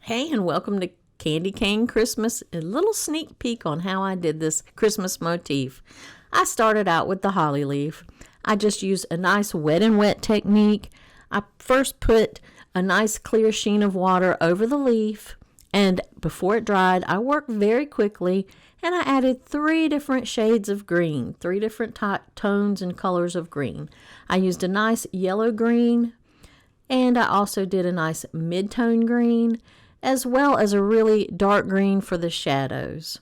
Hey, and welcome to Candy Cane Christmas, a little sneak peek on how I did this Christmas motif. I started out with the holly leaf. I just used a nice wet and wet technique. I first put a nice clear sheen of water over the leaf, and before it dried, I worked very quickly and I added 3 different shades of green, 3 different tones and colors of green. I used a nice yellow green, and I also did a nice mid-tone green, as well as a really dark green for the shadows.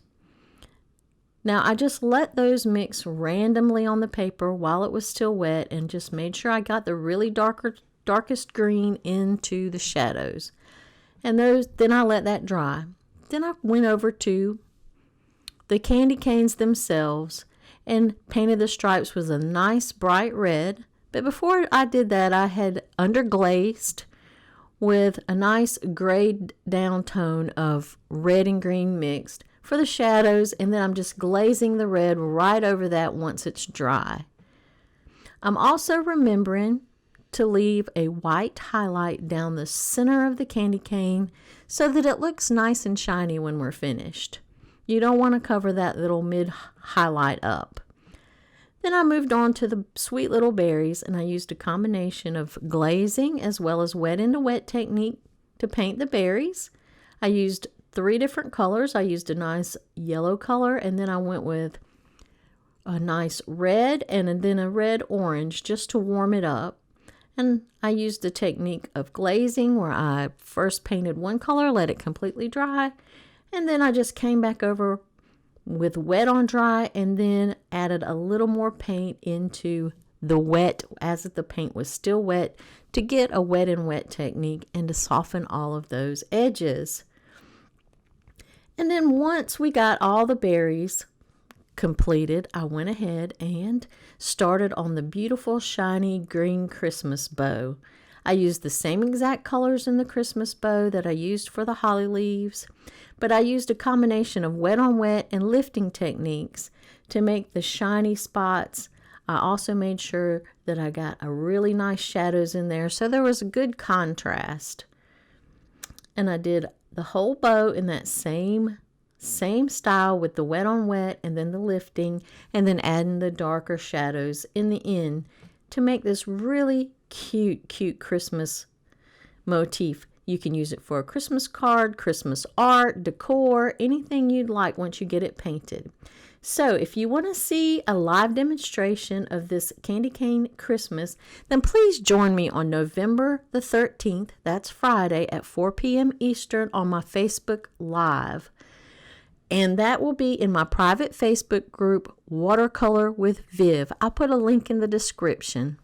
Now I just let those mix randomly on the paper while it was still wet and just made sure I got the really darkest green into the shadows. And then I let that dry. Then I went over to the candy canes themselves and painted the stripes with a nice bright red. But before I did that, I had underglazed with a nice grayed down tone of red and green mixed for the shadows, and then I'm just glazing the red right over that once it's dry. I'm also remembering to leave a white highlight down the center of the candy cane so that it looks nice and shiny when we're finished. You don't want to cover that little mid highlight up. Then I moved on to the sweet little berries, and I used a combination of glazing as well as wet into wet technique to paint the berries. I used 3 different colors. I used a nice yellow color, and then I went with a nice red and then a red orange just to warm it up. And I used the technique of glazing where I first painted one color, let it completely dry, and then I just came back over with wet on dry and then added a little more paint into the wet as the paint was still wet to get a wet and wet technique and to soften all of those edges. And then once we got all the berries completed, I went ahead and started on the beautiful shiny green Christmas bow. I used the same exact colors in the Christmas bow that I used for the holly leaves, but I used a combination of wet on wet and lifting techniques to make the shiny spots. I also made sure that I got a really nice shadows in there so there was a good contrast. And I did the whole bow in that same style with the wet on wet and then the lifting and then adding the darker shadows in the end to make this really cute Christmas motif. You can use it for a Christmas card, Christmas art, decor, anything you'd like once you get it painted. So if you want to see a live demonstration of this candy cane Christmas, then please join me on November the 13th, that's Friday at 4 p.m. Eastern on my Facebook Live. And that will be in my private Facebook group, Watercolor with Viv. I'll put a link in the description.